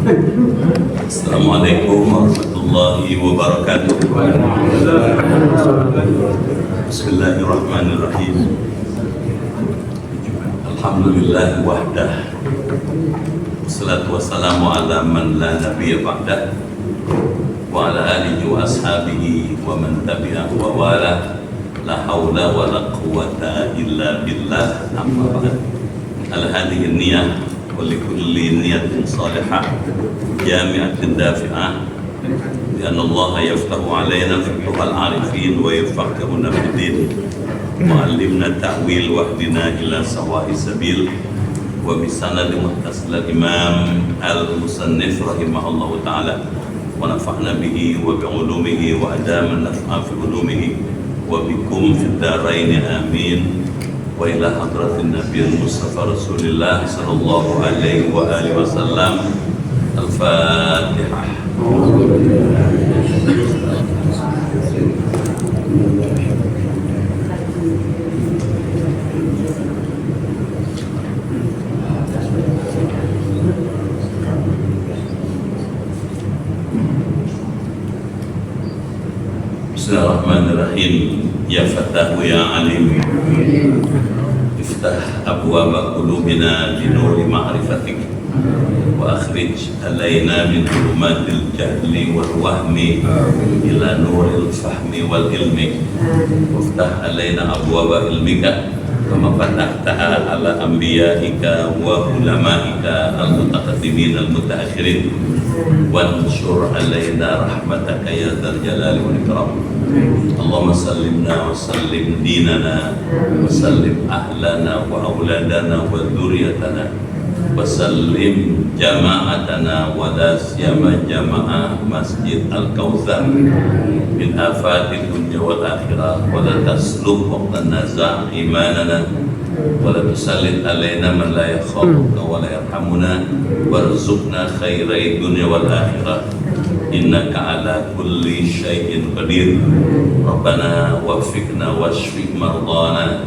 Assalamualaikum warahmatullahi wabarakatuh. Bismillahirrahmanirrahim. Alhamdulillah wahdah. Wassalatu wassalamu ala man la nabiyya ba'dah wa ala alihi wa ashabihi wa man tabi'ahu wa wala. La haula wa la quwwata illa billah. Amma ba'd. Ala hadhihi niyah wa li kulli niyatin salihah jami'atin dafi'ah bi anna Allah yaftahu alaina fiqhal arifin wa yufaqqihuna fid din wa 'allimna ta'wil wa hdina ila sawa'i sabil wa bi sanad muttasil imam al-musannif rahimahullahu ta'ala wa nafa'na bihi wa bi 'ulumihi wa adama naf'a fi 'ulumihi wa bikum fid darain amin. Wa ila hadratin nabiyil mustafa rasulillah sallallahu alaihi wa alihi wasallam. Al-Fatihah. Bismillahirrahmanirrahim. Ya Fatahu ya Alim, iftah abwaba qulubina bi nuri ma'rifatik wa akhrij alaina min dhulumatil jahli wal wahmi ila nuril fahmi wal ilmi waftah alaina abwaba ilmika kama fatahtaha ala anbiya'ika wa ulama'ika al-mutaqaddimin al-mutaakhirin wanshur alaina rahmataka ya dzal jalali wal ikram. Allahumma sallimna wa sallim dinana wa sallim ahlana wa auladana wa dhurriyyatana wa sallim jama'atana wa la siyama jama'ah Masjid Al-Kautsar min afatil dunya wal akhirah wa la taslub waqtan naza' imanana wa la tusallit alaina man la yakhafuka wa la yarhamuna warzuqna khairai dunya wal akhirah innaka ala kulli syai'in qadir. Rabbana waffiqna washfi mardana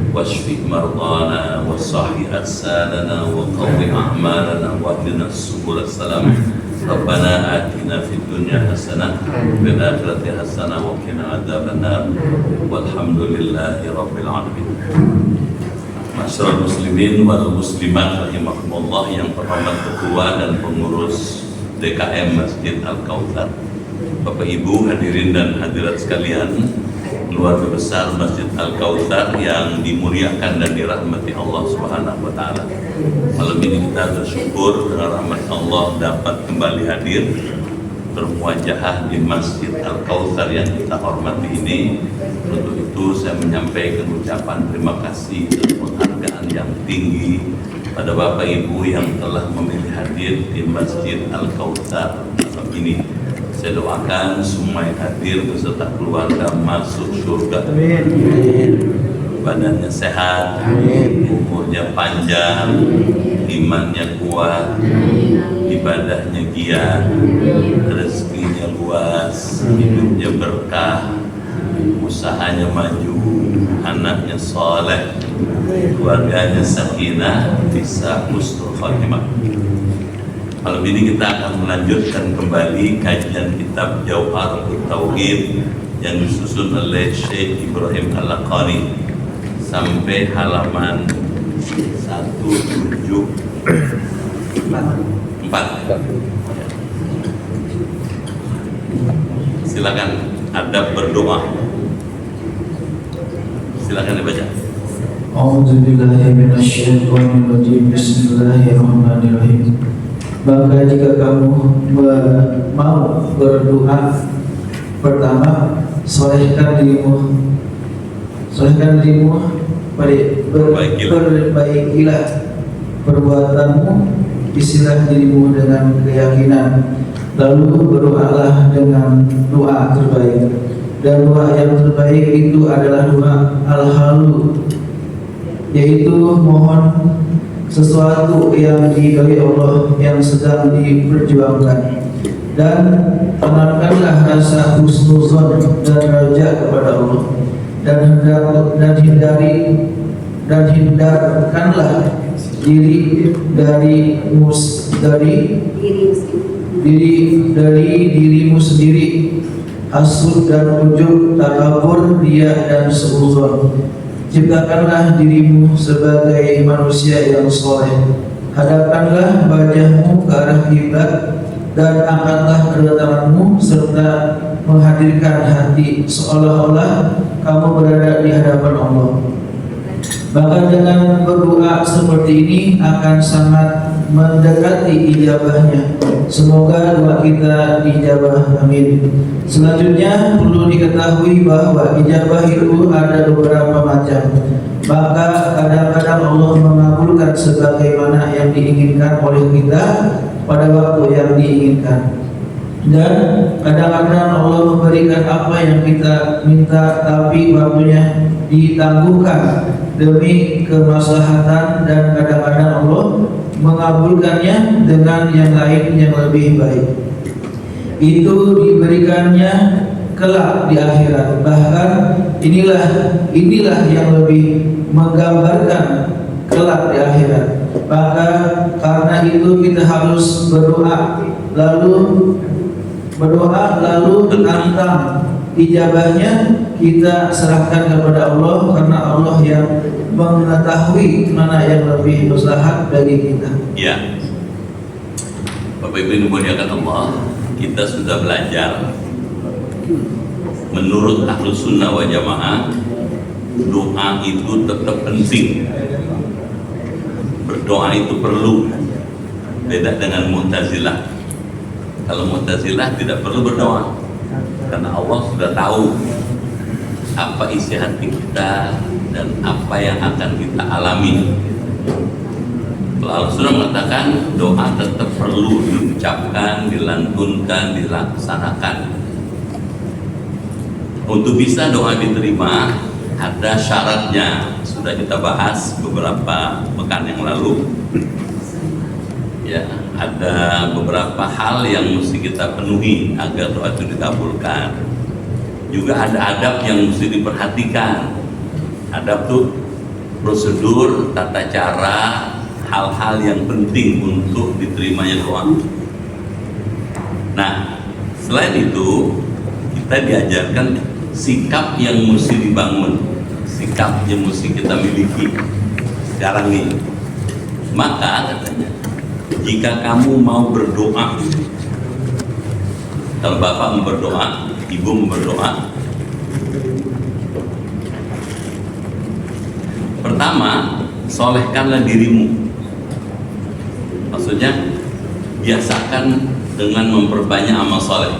washfi mardana wa sahih ajsadana wa qawwi a'malana wa ahdina subul salam. Rabbana atina fid dunya hasanah wa fil akhirati hasanah wa qina adzabannar. Walhamdulillahi rabbil alamin. Masyarul muslimin wal muslimat rahimakumullah, yang terhormat ketua dan pengurus DKM Masjid Al-Kautsar, Bapak Ibu hadirin dan hadirat sekalian, keluarga besar Masjid Al-Kautsar yang dimuliakan dan dirahmati Allah Subhanahu wa taala. Malam ini kita bersyukur dengan rahmat Allah dapat kembali hadir bermuajahah di Masjid Al-Kautsar yang kita hormati ini. Untuk itu saya menyampaikan ucapan terima kasih dan penghargaan yang tinggi pada Bapak Ibu yang telah memilih hadir di Masjid Al-Kautsar malam ini. Saya doakan semua yang hadir beserta keluarga masuk surga. Amin. Badannya sehat, umurnya panjang, imannya kuat, ibadahnya giat, rezekinya luas, hidupnya berkah, usahanya maju, anaknya soleh, keluarganya sakinah, bisa husnul khatimah. Malam ini kita akan melanjutkan kembali kajian kitab Jauharatul Tauhid yang disusun oleh Syekh Ibrahim Al-Laqani sampai halaman 174. Silakan adab berdoa. Silakan dibaca. A'udzubillahi minasyaitonirrajim. Bismillahirrahmanirrahim. Maka jika kamu mau berdoa, pertama solehkan dirimu, perbaikilah perbuatanmu, isilah dirimu dengan keyakinan, lalu berdoalah dengan doa terbaik. Dan doa yang terbaik itu adalah doa al-halu, yaitu mohon sesuatu yang diridhai Allah yang sedang diperjuangkan, dan tanamkanlah rasa husnuzon dan raja kepada Allah, dan hindarkanlah diri dirimu sendiri, hasud dan ujub, takabur, riya dan suudzon. Ciptakanlah dirimu sebagai manusia yang soleh. Hadapkanlah wajahmu ke arah kiblat dan angkatlah kedua tanganmu serta menghadirkan hati seolah-olah kamu berada di hadapan Allah. Maka dengan berdoa seperti ini akan sangat mendekati ijabahnya. Semoga doa kita dijabah, amin. Selanjutnya perlu diketahui bahwa ijabah itu ada beberapa macam. Maka kadang-kadang Allah mengabulkan sebagaimana yang diinginkan oleh kita pada waktu yang diinginkan, dan kadang-kadang Allah memberikan apa yang kita minta tapi waktunya ditangguhkan demi kemaslahatan, dan kadang-kadang Allah mengabulkannya dengan yang lain yang lebih baik. Itu diberikannya kelak di akhirat. Bahkan inilah yang lebih menggambarkan kelak di akhirat. Maka karena itu kita harus berdoa lalu tentang ijabahnya kita serahkan kepada Allah, karena Allah yang mengetahui mana yang lebih maslahat bagi kita. Ya, Bapak Ibu dimuliakan Allah, kita sudah belajar menurut Ahlus Sunnah wal Jamaah, doa itu tetap penting. Berdoa itu perlu. Beda dengan Mu'tazilah. Kalau Mu'tazilah tidak perlu berdoa, karena Allah sudah tahu apa isi hati kita dan apa yang akan kita alami. Kalau Sunnah mengatakan doa tetap perlu diucapkan, dilantunkan, dilaksanakan. Untuk bisa doa diterima ada syaratnya, sudah kita bahas beberapa pekan yang lalu. Ya, ada beberapa hal yang mesti kita penuhi agar doa itu dikabulkan. Juga ada adab yang mesti diperhatikan. Adab itu prosedur, tata cara, hal-hal yang penting untuk diterimanya doa. Nah, selain itu kita diajarkan sikap yang mesti dibangun, sikap yang mesti kita miliki sekarang ini. Maka katanya, jika kamu mau berdoa, kalau bapak mau berdoa, ibu mau berdoa, pertama, solehkanlah dirimu. Maksudnya, biasakan dengan memperbanyak amal soleh.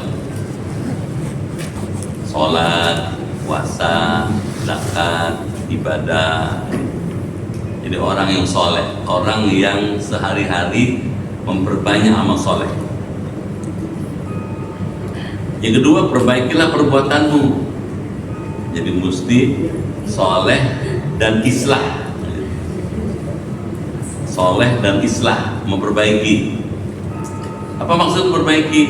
Sholat, puasa, zakat, ibadah. Jadi orang yang soleh, orang yang sehari-hari memperbanyak amal soleh. Yang kedua, perbaikilah perbuatanmu. Jadi mesti soleh dan islah. Soleh dan islah, memperbaiki. Apa maksud memperbaiki?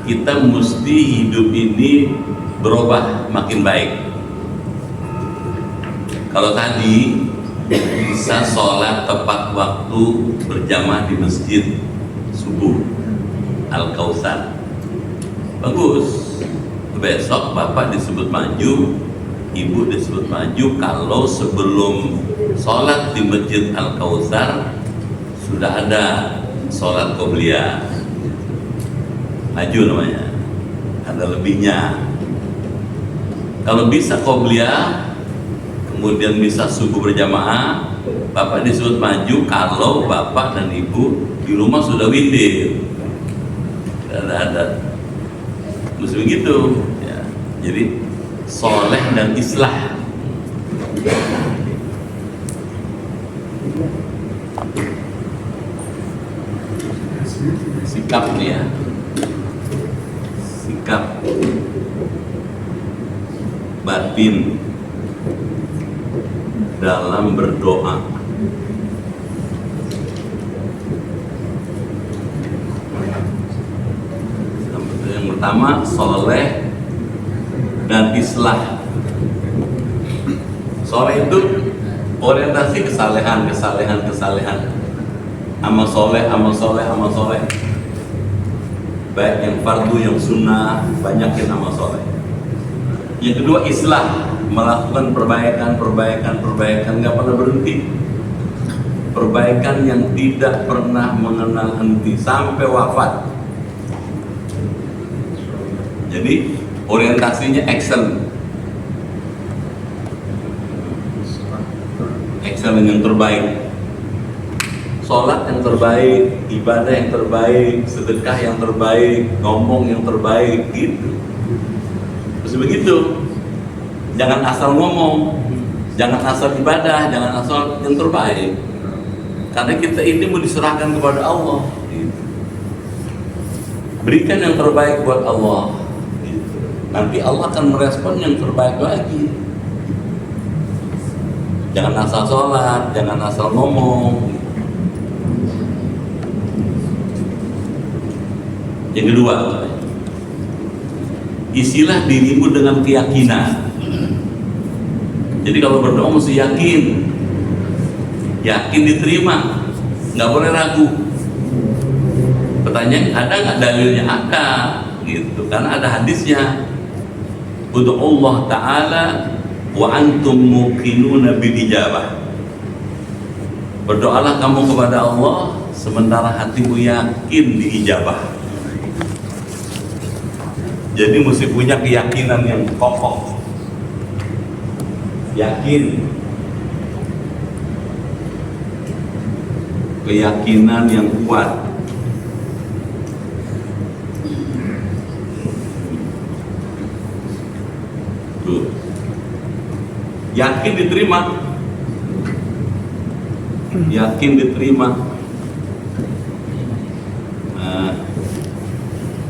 Kita mesti hidup ini berubah makin baik. Kalau tadi bisa sholat tepat waktu berjamaah di masjid subuh Al-Kautsar, bagus. Besok bapak disebut maju, ibu disebut maju kalau sebelum sholat di masjid Al-Kautsar sudah ada sholat qobliyah, maju namanya, ada lebihnya. Kalau bisa qobliyah kemudian bisa subuh berjamaah, bapak disebut maju kalau bapak dan ibu di rumah sudah witir. Ada mesti begitu ya. Jadi soleh dan islah. Sikap nih ya, sikap batin dalam berdoa. Yang pertama, soleh dan islah. Soleh itu Orientasi kesalehan, amal soleh, baik yang fardu, yang sunnah, banyakin amal soleh. Yang kedua, islah, melakukan perbaikan, nggak pernah berhenti. Perbaikan yang tidak pernah mengenal henti sampai wafat. Jadi orientasinya excellent yang terbaik, sholat yang terbaik, ibadah yang terbaik, sedekah yang terbaik, ngomong yang terbaik, gitu. Terus begitu, jangan asal ngomong, jangan asal ibadah, jangan asal yang terbaik, karena kita ini mau diserahkan kepada Allah, gitu. Berikan yang terbaik buat Allah, gitu. Nanti Allah akan merespon yang terbaik lagi. Jangan asal sholat, jangan asal ngomong. Yang kedua, isilah dirimu dengan keyakinan. Jadi kalau berdoa mesti yakin diterima, nggak boleh ragu. Pertanyaan, ada nggak dalilnya? Ada, gitu. Karena ada hadisnya. Untuk Allah Ta'ala wa antum muqinuna bil ijabah. Berdoalah kamu kepada Allah sementara hatimu yakin diijabah. Jadi mesti punya keyakinan yang kokoh, yakin, keyakinan yang kuat. Tuh. Yakin diterima, nah,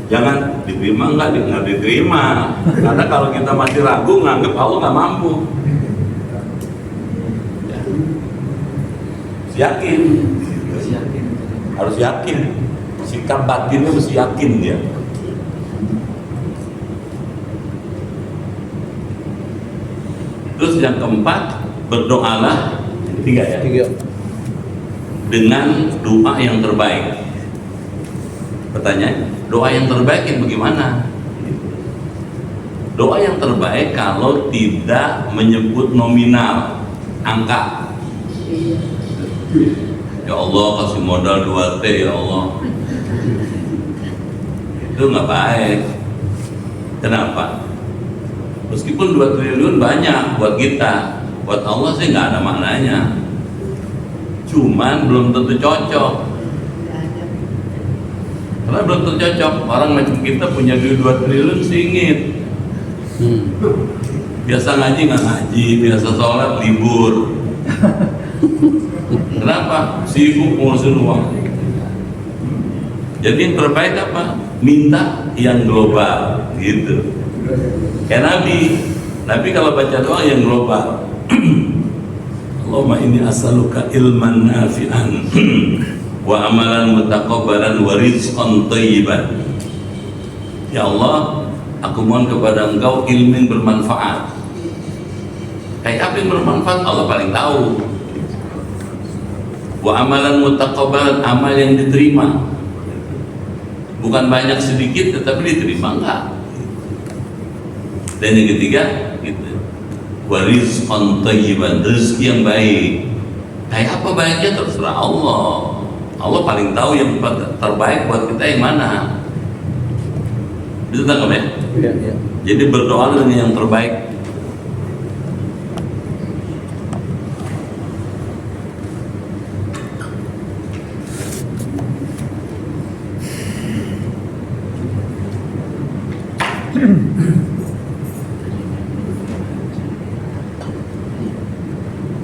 jangan diterima nggak diterima, karena kalau kita masih ragu nganggap Allah nggak mampu. Harus yakin, sikap batinnya mesti yakin dia. Terus yang keempat, berdoalah, tiga ya, dengan doa yang terbaik. Pertanyaan, doa yang terbaik yang bagaimana? Doa yang terbaik kalau tidak menyebut nominal, angka. Ya Allah kasih modal 2T ya Allah. Itu nggak baik. Kenapa? Meskipun 2 triliun banyak buat kita, buat Allah sih nggak ada maknanya. Cuman belum tentu cocok. Karena belum tentu cocok. Orang macam kita punya duit 2 triliun singit. Biasa ngaji nggak ngaji, biasa sholat libur. Kenapa? Sibuk ngurusin uang. Jadi yang terbaik apa? Minta yang global, gitu. Kayak Nabi kalau baca doa yang global. Allahumma inni as'aluka ilman nafi'an wa amalan mutaqabbalan wa rizqan thayyiban. Ya Allah, aku mohon kepada Engkau ilmu yang bermanfaat. Kayak apa yang bermanfaat? Allah paling tahu. Wa amalan mutaqabbalan, amal yang diterima. Bukan banyak sedikit tetapi diterima, enggak. Dan yang ketiga, gitu, wa rizqan thayyiban, rezeki yang baik. Kayak apa baiknya terserah Allah. Allah paling tahu yang terbaik buat kita yang mana. Bisa tangkap ya? Ya. Jadi berdoa dengan yang terbaik.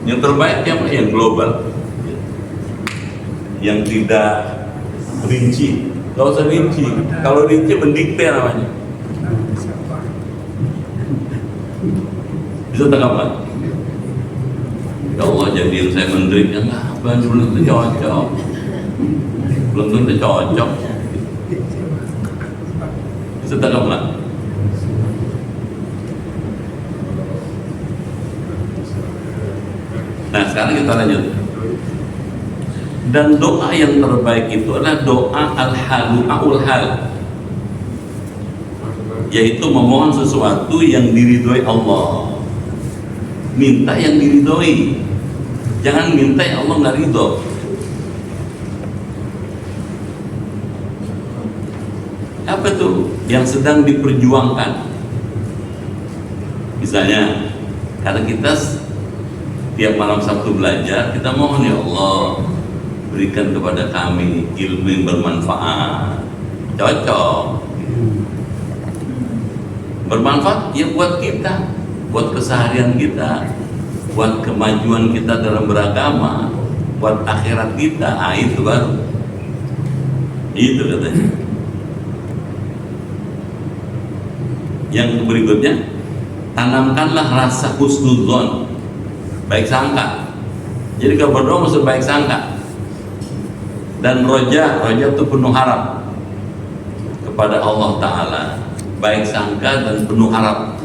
Yang terbaik yang global, yang tidak rinci. Gak usah rinci. Kalau rinci mendikte namanya. Bisa tangkap kan? Ya Allah, jadiin saya menteri. Ya enggak, belum tentu cocok. Belum tentu cocok. Bisa tangkap kan? Nah sekarang kita lanjut. Dan doa yang terbaik itu adalah doa al-halu hal, yaitu memohon sesuatu yang diridhoi Allah. Minta yang diridhoi, jangan minta yang Allah nggak ridho. Apa tuh yang sedang diperjuangkan? Misalnya, karena kita tiap malam Sabtu belajar, kita mohon ya Allah berikan kepada kami ilmu yang bermanfaat. Cocok. Bermanfaat ya buat kita, buat keseharian kita, buat kemajuan kita dalam beragama, buat akhirat kita. Itu baru. Itu katanya. Yang berikutnya, tanamkanlah rasa husnudzon, baik sangka. Jadi kalau berdoa mesti baik sangka. Dan roja itu penuh harap kepada Allah Ta'ala, baik sangka dan penuh harap.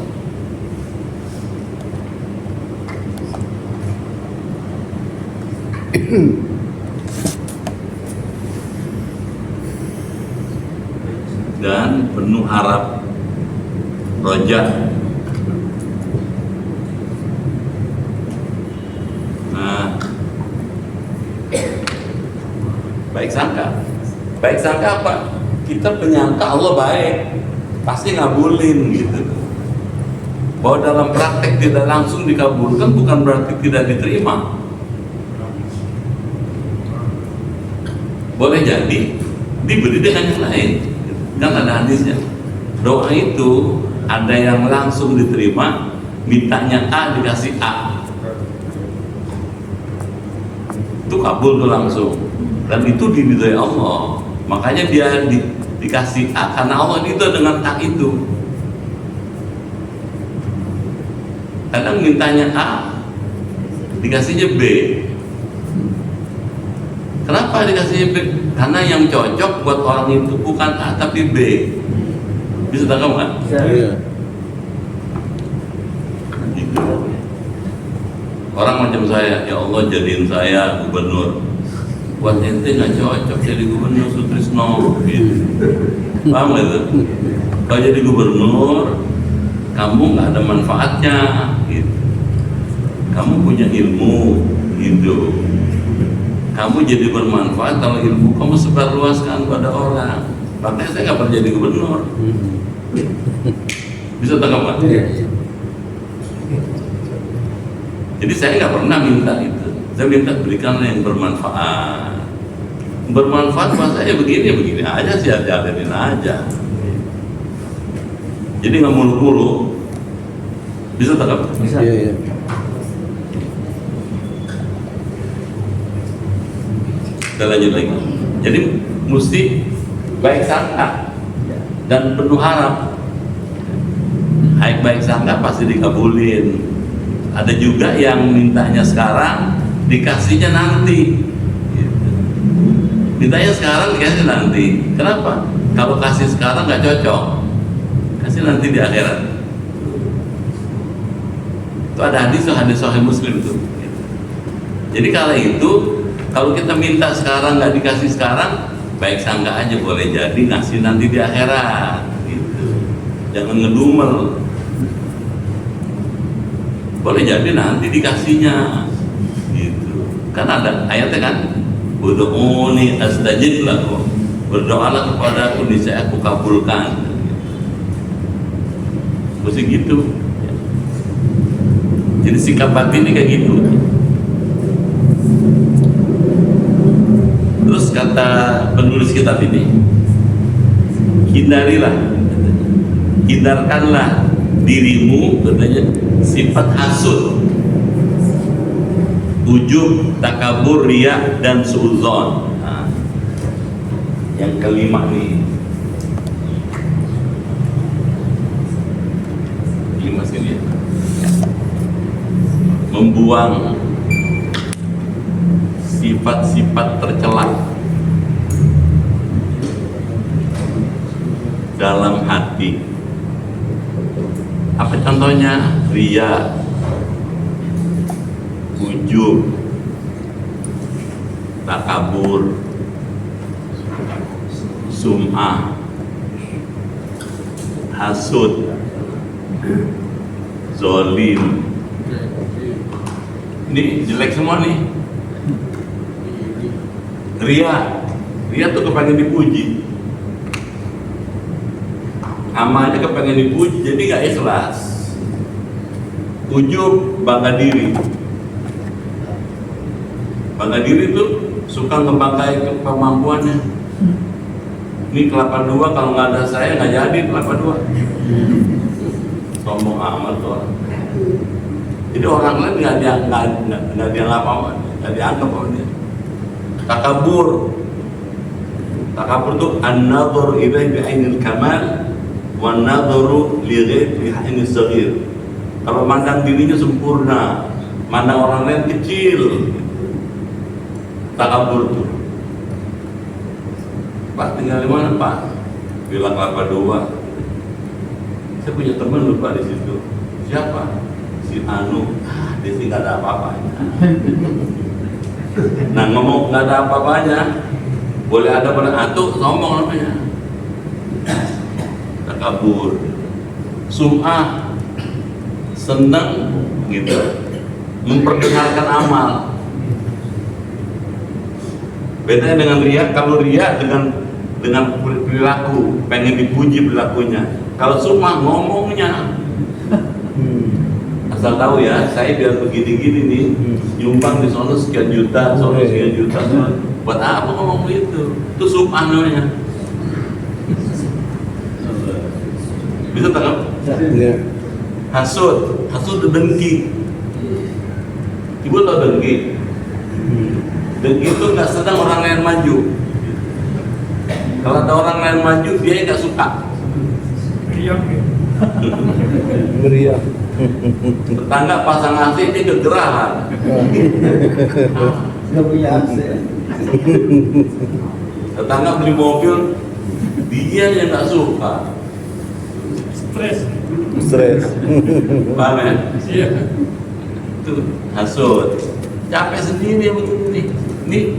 Dan penuh harap, roja. Nah, baik sangka apa? Kita penyangka Allah baik, pasti ngabulin gitu. Bahwa dalam praktek tidak langsung dikabulkan bukan berarti tidak diterima. Boleh jadi diberi dengan yang lain. Kan ada hadisnya. Doa itu ada yang langsung diterima, mintanya A dikasih A. Itu kabul tuh langsung. Dan itu diridhoi Allah, makanya dia dikasih A karena Allah itu dengan A itu. Kadang mintanya A, dikasihnya B. Kenapa dikasihnya B? Karena yang cocok buat orang itu bukan A tapi B. Bisa tangkap nggak? Iya. Gitu. Orang macam saya, ya Allah jadiin saya gubernur. Buat ente nggak cocok jadi gubernur Sutrisno gitu. Paham gak tuh? Kalau jadi gubernur kamu nggak ada manfaatnya gitu. Kamu punya ilmu gitu, kamu jadi bermanfaat kalau ilmu kamu sebarluaskan pada orang. Makanya saya nggak pernah jadi gubernur. Bisa tangkap nggak? Jadi saya nggak pernah minta itu. Saya minta berikan yang bermanfaat. Bermanfaat buat saya begini aja sih, jalanin aja. Jadi nggak mulu-mulu. Bisa tangkap? Bisa. Iya. Kita lanjut lagi. Jadi mesti baik sangka dan penuh harap. Baik sangka pasti dikabulin. Ada juga yang mintanya sekarang, dikasihnya nanti. Mintanya sekarang, dikasih nanti. Kenapa? Kalau kasih sekarang nggak cocok, kasih nanti di akhirat. Itu ada hadis Sahih Muslim tuh. Jadi kalau kita minta sekarang nggak dikasih sekarang, baik sangka aja, boleh jadi ngasih nanti di akhirat. Gitu. Jangan ngedumel. Boleh jadi nanti dikasihnya. Gitu. Kan ada ayatnya kan, ud'uni astajib lakum. Berdoalah kepada aku, niscaya aku kabulkan. Mesti gitu. Jadi sikap batin ini kayak gitu. Terus kata penulis kitab ini, hindarkanlah dirimu, katanya, sifat hasud, ujub, takabur, riya, dan suudzon. Nah, yang kelima nih, kelima sini ya. Membuang sifat-sifat tercela dalam hati. Apa contohnya? Riya, ujub, takabur, sum'ah, hasud, zolim. Ini jelek semua nih. Ria tuh kepengen dipuji, amalnya kepengen dipuji, jadi gak ikhlas. Ujub, bangga diri tuh suka ngebangkai kemampuannya. Ini kelapa dua, kalau nggak ada saya nggak jadi kelapa dua. Sombong amat tuh orang. Jadi orang lain nggak dianggap apa, nggak dianggap apa dia. Takabur tuh an-nadhar ilaihi bi'ainil kamal wa an-nadharu li ghairihi bi'ainil saghir. Kalau mandang dirinya sempurna, mandang orang lain kecil, takabur tuh. Pak tinggal di mana Pak? Bilang kelapa dua. Saya punya teman lupa di situ. Siapa? Si Anu. Dia sih nggak ada apa-apanya. Nah ngomong nggak ada apa-apanya, boleh ada pada atuk, ngomong namanya. Takabur. Sum'ah, senang gitu, memperdengarkan amal. Bedanya dengan ria. Kalau ria dengan perilaku, pengen dipuji perilakunya. Kalau sum'ah ngomongnya. Asal tahu ya, saya biar begini-gini nih, nyumbang di sono sekian juta, sono sekian juta. Buat apa ngomong itu? Itu sum'ah namanya. Bisa tangkap? Ya. Hasud itu dengki. Ibu tahu dengki? Dengki itu nggak sedang orang lain maju. Kalau ada orang lain maju, dia nggak suka. Meriah. Tetangga pasang AC, dia kegerahan. Nggak punya AC. Tetangga beli mobil, dia yang nggak suka. Stres. Paham ya? Iya. Itu hasud. Capek sendiri begini. Ini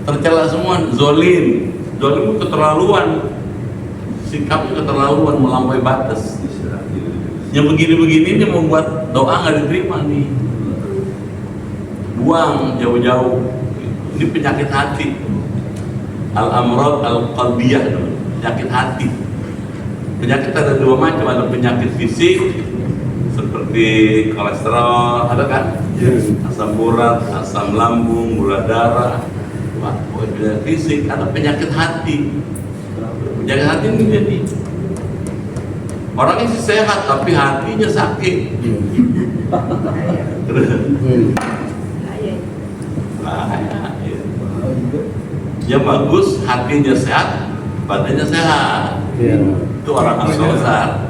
tercela semua. Zolim itu keterlaluan. Sikapnya keterlaluan, melampaui batas. Yang begini-begini ini membuat doa nggak diterima nih. Buang jauh-jauh. Ini penyakit hati. Al-amrad al-qalbiyah, penyakit hati. Penyakit ada dua macam, ada penyakit fisik seperti kolesterol, ada kan? Asam urat, asam lambung, gula darah. Wah, penyakit fisik. Ada penyakit hati. Penyakit hati ini jadi orangnya sih sehat tapi hatinya sakit. Bahaya. Yang bagus hatinya sehat, badannya sehat. Itu orang al-Sawsar.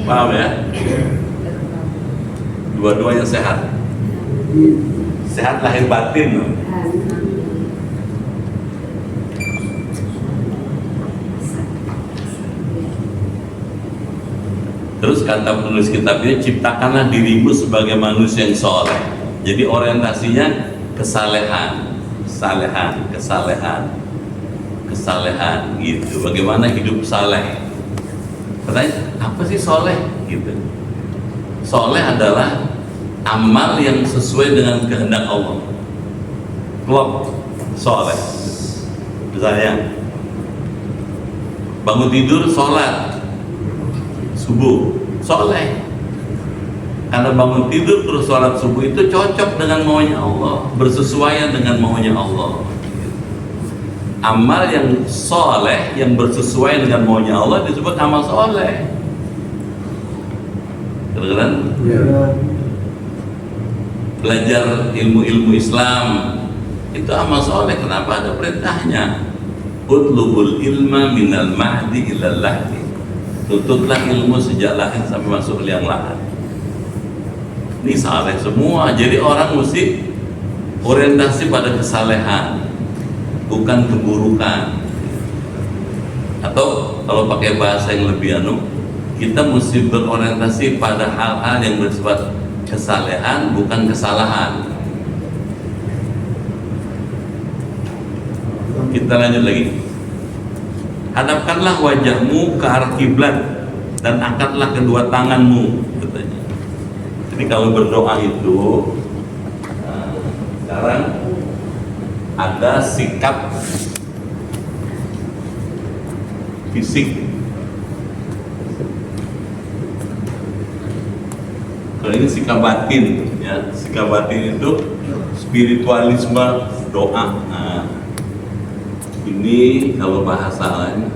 Paham ya? Dua-duanya sehat. Sehat lahir batin. Terus kata penulis kitab ini, ciptakanlah dirimu sebagai manusia yang soleh. Jadi orientasinya kesalehan gitu. Bagaimana hidup saleh? Pertanyaan, apa sih soleh? Gitu. Soleh adalah amal yang sesuai dengan kehendak Allah. Klop, soleh. Misalnya, bangun tidur, sholat subuh, soleh. Karena bangun tidur terus sholat subuh itu cocok dengan maunya Allah, bersesuaian dengan maunya Allah. Amal yang soleh, yang bersesuaian dengan maunya Allah disebut amal soleh. Kedengeran? Ya. Belajar ilmu-ilmu Islam itu amal soleh. Kenapa? Ada perintahnya. Utlubul ilma minal mahdi ilal lahdi. Tutuplah ilmu sejak lahir sampai masuk liang lahat. Ini saleh semua. Jadi orang mesti orientasi pada kesalehan, bukan keburukan. Atau kalau pakai bahasa yang lebih kita mesti berorientasi pada hal-hal yang bersifat kesalehan bukan kesalahan. Kita lanjut lagi. Hadapkanlah wajahmu ke arah kiblat dan angkatlah kedua tanganmu, katanya. Jadi kalau berdoa itu, sekarang ada sikap fisik. Kalau ini sikap batin, ya. Sikap batin itu spiritualisme doa. Nah, ini kalau bahasa lain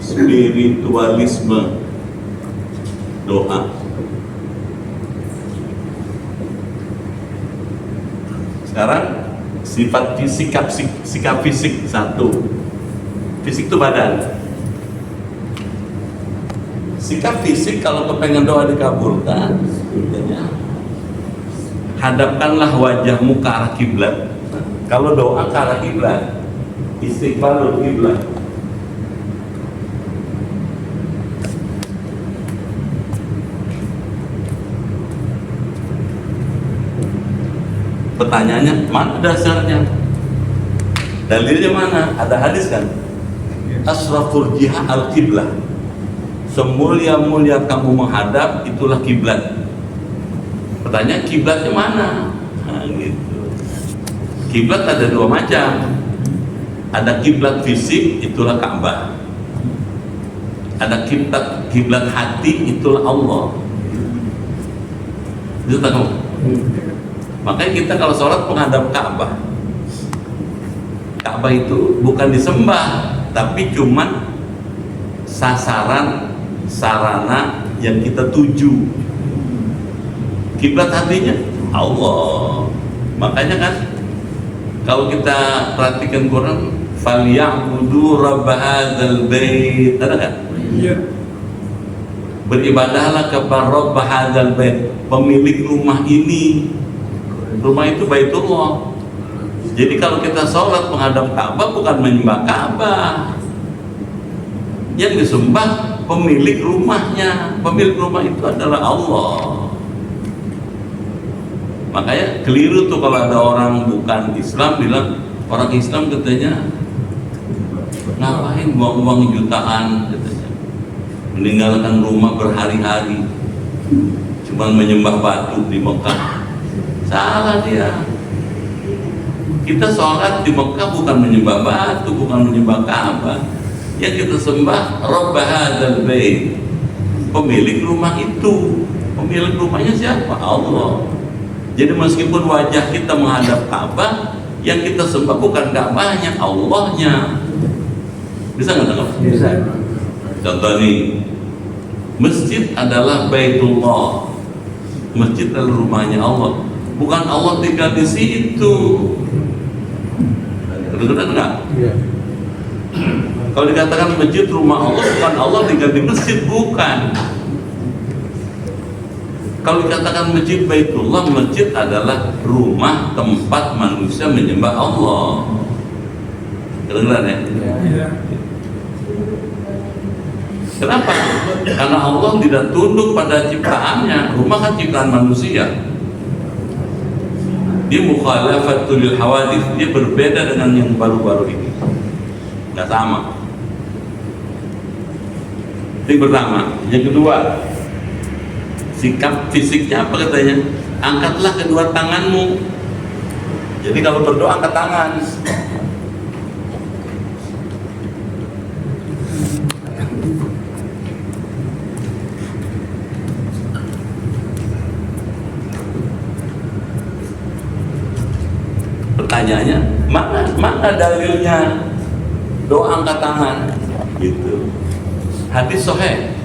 spiritualisme doa. Sekarang sifat fisik, sikap fisik satu. Fisik itu badan. Sikap fisik kalau kepengen doa dikabulkan, hadapkanlah wajahmu ke arah kiblat. Kalau doa ke arah kiblat, istiqbalul kiblat. Pertanyaannya, mana dasarnya? Dalilnya mana? Ada hadis kan? Asrafur jihad al-kiblah. Semulia-mulia kamu menghadap, itulah kiblat. Pertanyaan, kiblatnya mana? Nah, gitu. Kiblat ada dua macam. Ada kiblat fisik, itulah Ka'bah. Ada kiblat hati, itulah Allah. Itu tahu. Makanya kita kalau sholat menghadap Ka'bah. Ka'bah itu bukan disembah, tapi cuman sasaran, sarana yang kita tuju. Kiblat hatinya Allah. Makanya kan kalau kita perhatikan Quran, falyabudu rabb hadzal bait, ada kan? Iya. Beribadahlah kepada rabb hadzal bait, pemilik rumah ini. Rumah itu Baitullah. Jadi kalau kita sholat menghadap Ka'bah bukan menyembah Ka'bah. Yang disembah pemilik rumahnya. Pemilik rumah itu adalah Allah. Makanya keliru tuh kalau ada orang bukan Islam bilang, orang Islam katanya ngapain buang-buang jutaan katanya, meninggalkan rumah berhari-hari cuman menyembah batu di Mekah. Salah dia. Kita sholat di Mekah bukan menyembah batu, bukan menyembah Ka'bah. Yang kita sembah Rabb hadzal bait, pemilik rumah itu. Pemilik rumahnya siapa? Allah. Jadi meskipun wajah kita menghadap Ka'bah, yang kita sembah bukan Ka'bahnya, Allahnya. Bisa nggak tangkap? Bisa. Contoh nih, masjid adalah Baitullah. Masjid adalah rumahnya Allah. Bukan Allah tinggal di situ. Kedengeran nggak? Iya. Kalau dikatakan masjid rumah Allah, bukan Allah tinggal di masjid, bukan. Kalau dikatakan masjid Baitullah, masjid adalah rumah tempat manusia menyembah Allah. Kedengeran ya? Iya. Kenapa? Karena Allah tidak tunduk pada ciptaannya. Rumah kan ciptaan manusia. Dia mukhalafatul lil hawadits, dia berbeda dengan yang baru-baru ini. Nggak sama. Itu pertama. Yang kedua, sikap fisiknya apa katanya? Angkatlah kedua tanganmu. Jadi kalau berdoa angkat tangan. Pertanyaannya, mana dalilnya doa angkat tangan? Gitu. Hadis sahih.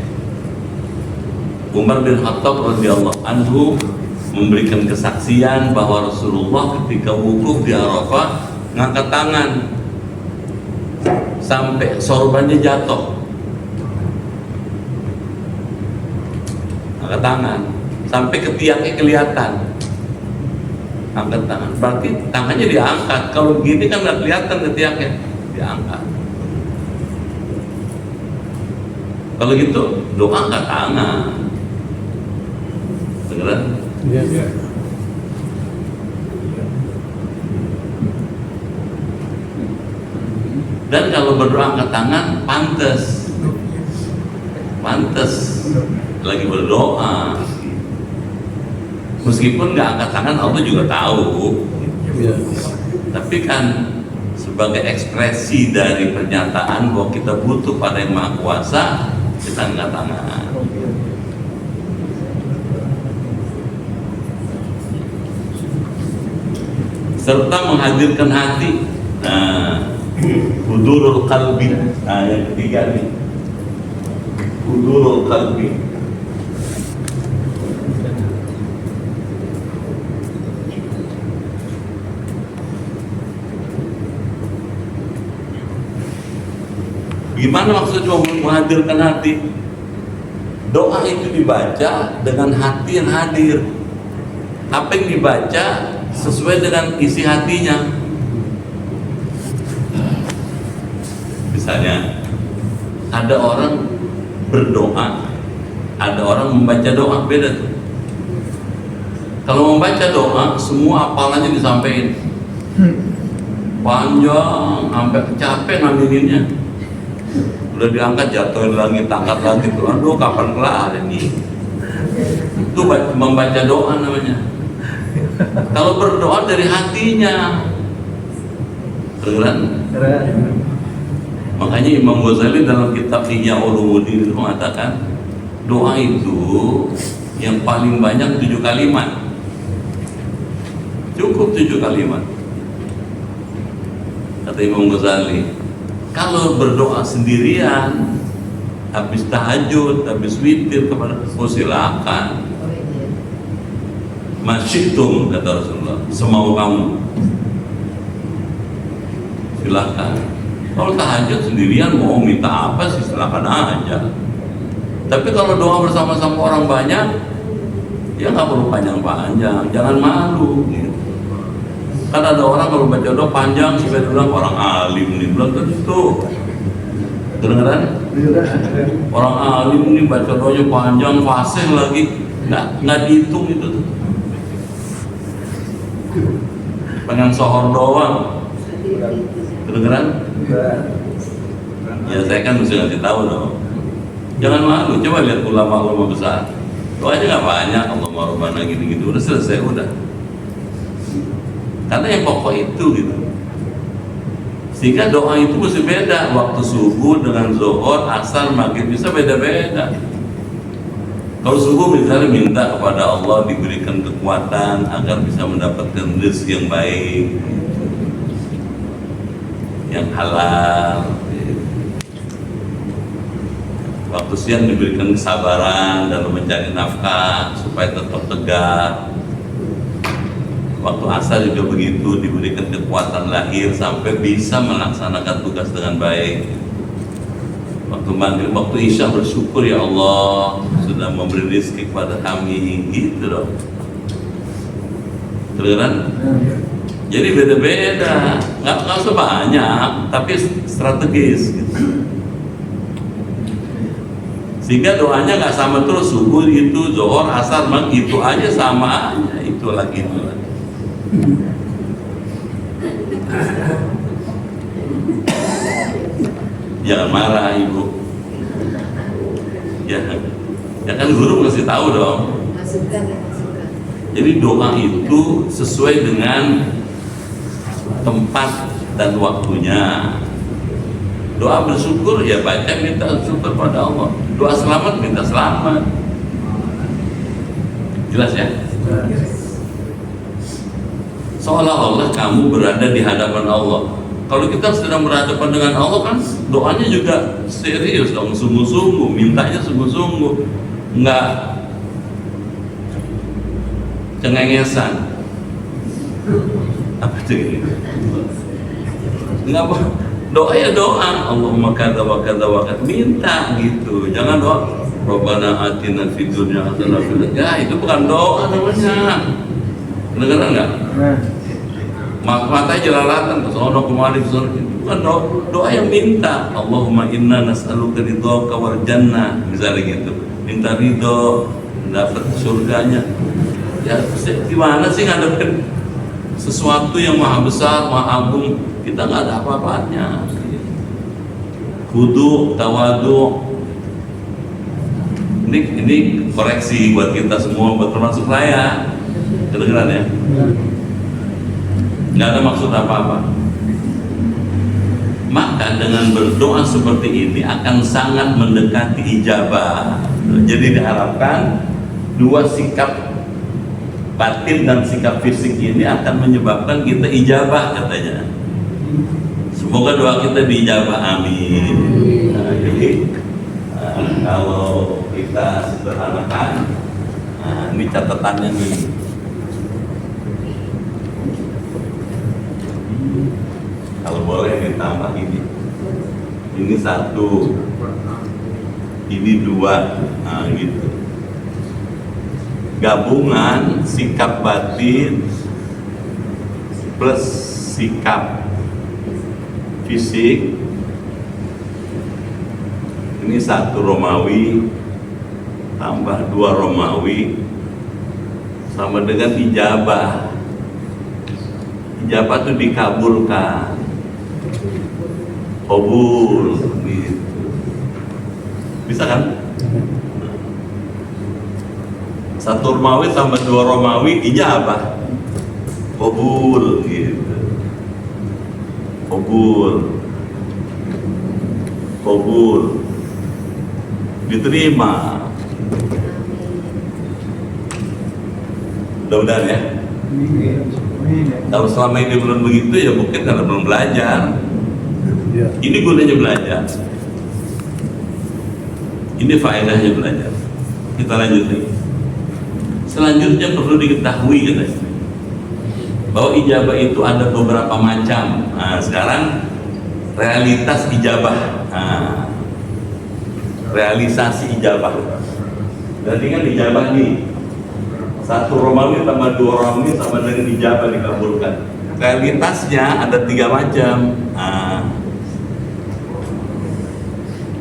Umar bin Khattab radhiyallahu anhu memberikan kesaksian bahwa Rasulullah ketika wukuf di Arafah ngangkat tangan sampai sorbannya jatuh. Angkat tangan sampai ketiaknya kelihatan. Angkat tangan, berarti tangannya diangkat. Kalau begini kan nggak kelihatan ketiaknya, diangkat. Kalau gitu doa angkat tangan. Dengeran? Iya. Dan kalau berdoa angkat tangan, pantas lagi berdoa. Meskipun nggak angkat tangan, Allah juga tahu. Iya. Tapi kan sebagai ekspresi dari pernyataan bahwa kita butuh pada Yang Maha Kuasa, kita angkat tangan. Serta menghadirkan hati. Nah, hudurul qalbi. Nah, yang ketiga nih, hudurul qalbi. Gimana maksudnya menghadirkan hati? Doa itu dibaca dengan hati yang hadir. Apa yang dibaca sesuai dengan isi hatinya. Misalnya ada orang berdoa, ada orang membaca doa, beda tuh. Kalau membaca doa, semua hafalannya disampaikan panjang, sampai capek ngamilinnya. Udah diangkat, jatuhin lagi, angkat lagi, tuh aduh kapan kelar ini. Itu membaca doa namanya. Kalau berdoa dari hatinya, keren. Makanya Imam Ghazali dalam kitab Ihya Ulumuddin mengatakan doa itu yang paling banyak 7 kalimat. Cukup 7 kalimat. Kata Imam Ghazali, kalau berdoa sendirian, habis tahajud, habis witir kepada silakan. Masyitum, kata Rasulullah, semau kamu, silakan. Kalau tahajud sendirian mau minta apa sih, silakan aja. Tapi kalau doa bersama-sama orang banyak, ya nggak perlu panjang-panjang, jangan malu. Gitu. Kan ada orang kalau baca doa panjang, sampai bilang orang alim nih, belum tentu. Kedengeran? Orang alim nih baca doanya panjang, fasih lagi, nggak dihitung itu tuh. Pengen sohor doang. Kedengeran? Ya saya kan mesti ngasih tahu dong. Jangan malu, coba lihat ulama-ulama besar. Doanya nggak banyak, Allahumma rabbana gitu-gitu, udah selesai udah. Karena yang pokok itu gitu. Sehingga doa itu mesti beda. Waktu subuh dengan zuhur, asar, maghrib bisa beda-beda. Kalau subuh misalnya minta kepada Allah diberikan kekuatan agar bisa mendapatkan rezeki yang baik, yang halal. Waktu siang diberikan kesabaran dalam mencari nafkah supaya tetap tegar. Waktu asar juga begitu, diberikan kekuatan lahir sampai bisa melaksanakan tugas dengan baik. Waktu maghrib, waktu isya bersyukur ya Allah sudah memberi rezeki kepada kami, gitu loh. Kedengeran? Jadi beda-beda, nggak usah banyak, tapi strategis. Gitu. Sehingga doanya nggak sama terus, subuh itu, zuhur, asar, maghrib itu aja sama aja, itu lagi. Jangan marah ibu. Ya kan guru ngasih tahu dong. Masukkan. Jadi doa itu sesuai dengan tempat dan waktunya. Doa bersyukur ya baca minta syukur pada Allah. Doa selamat minta selamat. Jelas ya? Seolah-olah kamu berada di hadapan Allah. Kalau kita sedang berhadapan dengan Allah kan doanya juga serius dong, sungguh-sungguh, mintanya sungguh-sungguh, enggak cengengesan. Apa itu ini? Enggak apa? Doa ya doa, Allahumma kadza wa kadza wa kadza, minta gitu. Jangan doa Rabbana atina fid dunya hasanah fil akhirati. Ya, itu bukan doa namanya. Dengar enggak? Matanya jelalatan kesono kemari kesono, bukan doa yang minta. Allahumma inna nas'aluka ridhaka wal jannah, misalnya gitu. Minta ridho dapat surganya. Ya gimana sih ngadepin sesuatu yang maha besar, maha agung, kita nggak ada apa-apanya. Khudu, tawadu. Ini koreksi buat kita semua, buat termasuk saya. Kedengeran ya? Nggak ada maksud apa-apa. Maka dengan berdoa seperti ini akan sangat mendekati ijabah. Jadi diharapkan dua sikap batin dan sikap fisik ini akan menyebabkan kita ijabah katanya. Semoga doa kita diijabah, amin. Nah, jadi kalau kita sederhanakan, ini catatannya nih. Kalau boleh ditambah ini 1, ini 2, nah gitu. Gabungan sikap batin plus sikap fisik, ini 1 Romawi tambah 2 Romawi sama dengan ijabah. Ijabah itu dikabulkan, qabul gitu. Bisa kan? 1 Romawi tambah 2 Romawi ijabah, qabul gitu. Qabul diterima. Mudah-mudahan ya. Kalau selama ini belum begitu ya mungkin karena belum belajar. Ini gunanya belajar. Ini faedahnya belajar. Kita lanjut lagi. Selanjutnya perlu diketahui guys, bahwa ijabah itu ada beberapa macam. Nah, sekarang realitas ijabah. Nah, realisasi ijabah. Berarti kan ijabah nih 1 Romawi tambah 2 Romawi sama dengan ijabah dikabulkan. Realitasnya ada 3 macam. Nah,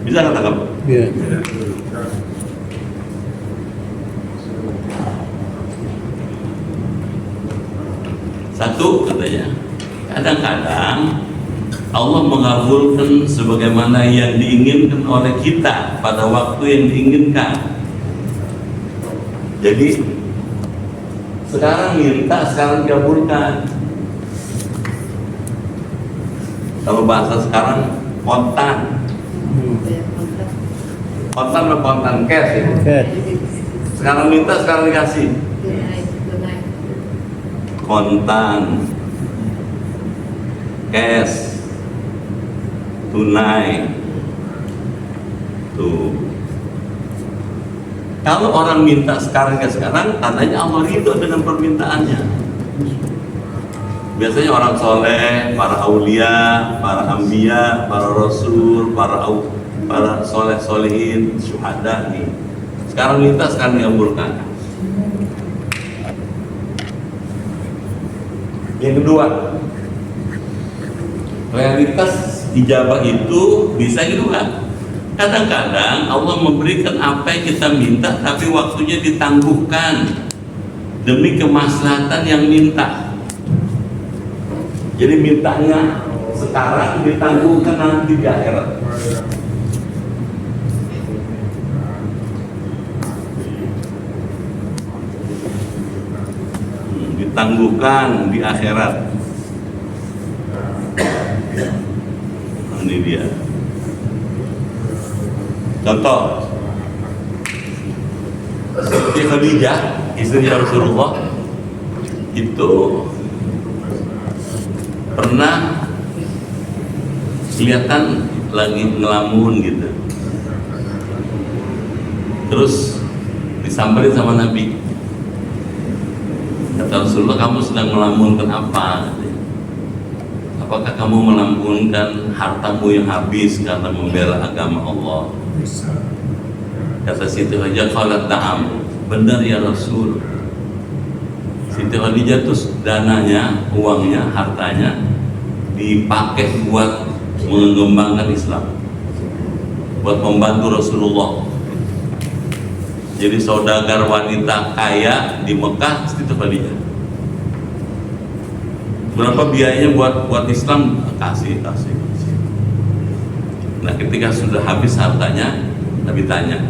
bisa nggak tangkap? Iya. Satu katanya, kadang-kadang Allah mengabulkan sebagaimana yang diinginkan oleh kita pada waktu yang diinginkan. Jadi sekarang minta, sekarang dikabulkan. Kalau bahasa sekarang kontan. Kontan atau kontan cash ya? Sekarang minta, sekarang dikasih. Kontan, cash, tunai. Tuh. Kalau orang minta sekarang ke sekarang, tandanya Allah ridho dengan permintaannya. Biasanya orang soleh, para aulia, para ambia, para rasul, para soleh solehin, syuhada nih. Sekarang minta, sekarang dikabulkan. Yang kedua, realitas ijabah itu bisa juga. Kadang-kadang Allah memberikan apa yang kita minta, tapi waktunya ditangguhkan demi kemaslahatan yang minta. Jadi mintanya sekarang ditangguhkan nanti di akhirat. Ditangguhkan di akhirat. Ini dia. Contoh, seperti Khadijah, istri Rasulullah, itu pernah kelihatan lagi ngelamun gitu. Terus disamperin sama Nabi. Kata Rasulullah, kamu sedang melamunkan apa? Apakah kamu melamunkan hartamu yang habis karena membela agama Allah? Kata Siti Khadijah, qalat na'am, benar ya Rasul. Siti Khadijah tuh dananya, uangnya, hartanya dipakai buat mengembangkan Islam, buat membantu Rasulullah. jadi saudagar wanita kaya di Mekah, itu Khadijah. Berapa biayanya buat Islam? Kasih. Nah, ketika sudah habis hartanya, Nabi tanya,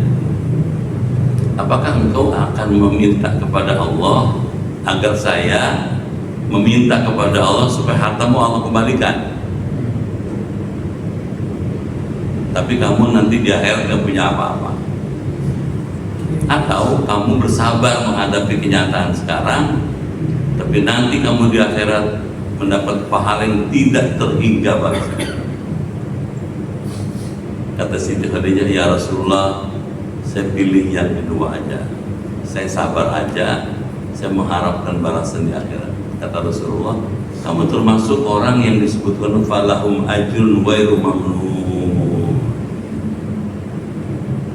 apakah engkau akan meminta kepada Allah agar saya meminta kepada Allah supaya hartamu Allah kembalikan? Tapi kamu nanti di akhirat gak punya apa-apa. Atau kamu bersabar menghadapi kenyataan sekarang, tapi nanti kamu di akhirat mendapat pahala yang tidak terhingga balasnya. Kata Siti Khadijah, ya Rasulullah, saya pilih yang kedua aja. Saya sabar aja, saya mengharapkan balasan di akhirat. Kata Rasulullah, kamu termasuk orang yang disebutkan falahum ajrun ghairu mamnun.